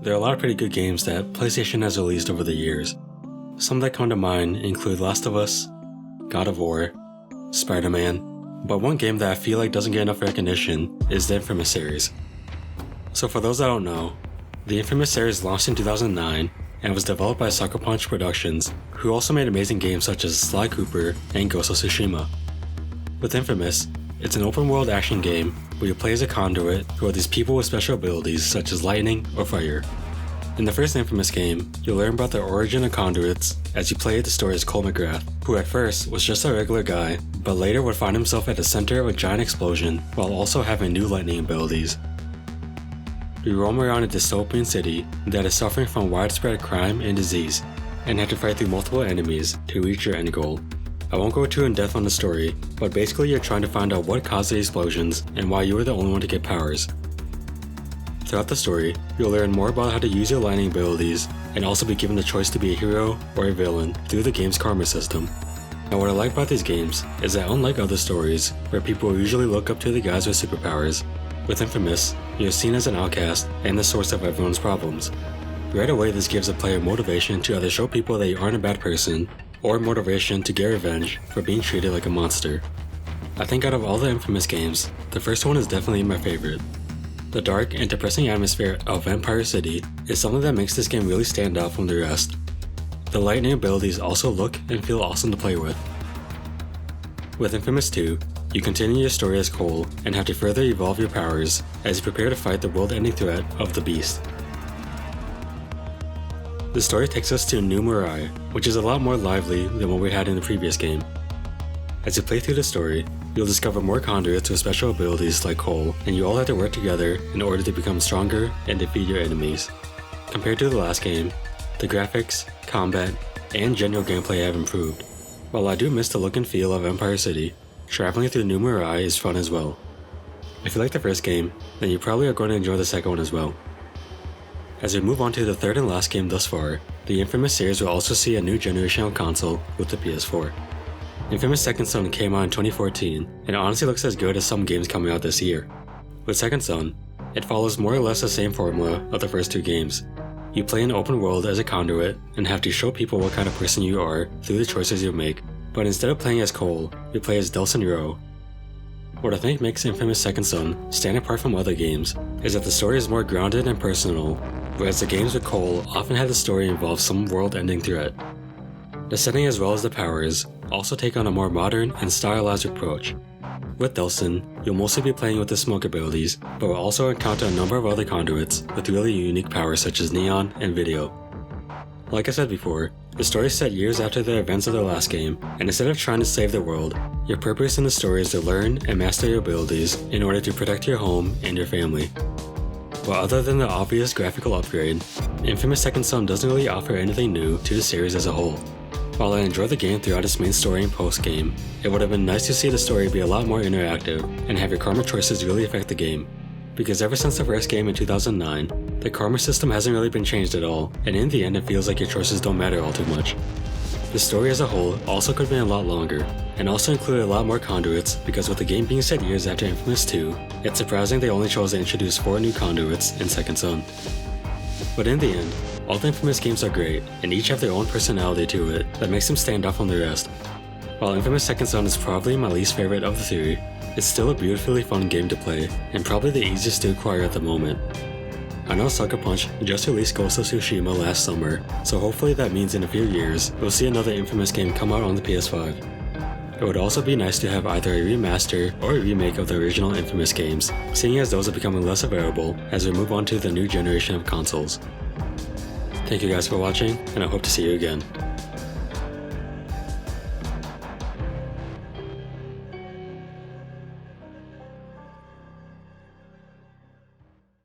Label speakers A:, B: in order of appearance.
A: there are a lot of pretty good games that PlayStation has released over the years. Some that come to mind include Last of Us, God of War, Spider-Man, but one game that I feel like doesn't get enough recognition is the Infamous series. So for those that don't know, the Infamous series launched in 2009 and was developed by Sucker Punch Productions, who also made amazing games such as Sly Cooper and Ghost of Tsushima. With Infamous, it's an open-world action game where you play as a conduit who are these people with special abilities such as lightning or fire. In the first Infamous game, you'll learn about the origin of conduits as you play the story as Cole McGrath, who at first was just a regular guy, but later would find himself at the center of a giant explosion while also having new lightning abilities. You roam around a dystopian city that is suffering from widespread crime and disease, and have to fight through multiple enemies to reach your end goal. I won't go too in depth on the story, but basically you're trying to find out what caused the explosions and why you were the only one to get powers. Throughout the story, you'll learn more about how to use your lightning abilities, and also be given the choice to be a hero or a villain through the game's karma system. Now what I like about these games is that unlike other stories, where people usually look up to the guys with superpowers, with Infamous, you're seen as an outcast and the source of everyone's problems. Right away this gives a player motivation to either show people that you aren't a bad person, or motivation to get revenge for being treated like a monster. I think out of all the Infamous games, the first one is definitely my favorite. The dark and depressing atmosphere of Vampire City is something that makes this game really stand out from the rest. The lightning abilities also look and feel awesome to play with. With Infamous 2, you continue your story as Cole and have to further evolve your powers as you prepare to fight the world-ending threat of the Beast. The story takes us to New Mirai, which is a lot more lively than what we had in the previous game. As you play through the story, you'll discover more conduits with special abilities like Cole, and you all have to work together in order to become stronger and defeat your enemies. Compared to the last game, the graphics, combat, and general gameplay have improved. While I do miss the look and feel of Empire City, traveling through New Mirai is fun as well. If you like the first game, then you probably are going to enjoy the second one as well. As we move on to the third and last game thus far, the Infamous series will also see a new generation of console with the PS4. Infamous Second Son came out in 2014, and honestly looks as good as some games coming out this year. With Second Son, it follows more or less the same formula of the first two games. You play an open world as a conduit and have to show people what kind of person you are through the choices you make, but instead of playing as Cole, you play as Delsin Rowe. What I think makes Infamous Second Son stand apart from other games is that the story is more grounded and personal, whereas the games with Cole often had the story involve some world-ending threat. The setting as well as the powers also take on a more modern and stylized approach. With Delsin, you'll mostly be playing with the smoke abilities, but will also encounter a number of other conduits with really unique powers such as Neon and Video. Like I said before, the story is set years after the events of the last game, and instead of trying to save the world, your purpose in the story is to learn and master your abilities in order to protect your home and your family. While other than the obvious graphical upgrade, Infamous Second Son doesn't really offer anything new to the series as a whole. While I enjoyed the game throughout its main story and post-game, it would have been nice to see the story be a lot more interactive and have your karma choices really affect the game. Because ever since the first game in 2009, the karma system hasn't really been changed at all, and in the end it feels like your choices don't matter all too much. The story as a whole also could have been a lot longer, and also included a lot more conduits because with the game being set years after Infamous 2, it's surprising they only chose to introduce 4 new conduits in Second Son. But in the end, all the Infamous games are great, and each have their own personality to it that makes them stand out from the rest. While Infamous Second Son is probably my least favorite of the 3, it's still a beautifully fun game to play, and probably the easiest to acquire at the moment. I know Sucker Punch just released Ghost of Tsushima last summer, so hopefully that means in a few years we'll see another Infamous game come out on the PS5. It would also be nice to have either a remaster or a remake of the original Infamous games, seeing as those are becoming less available as we move on to the new generation of consoles. Thank you guys for watching, and I hope to see you again.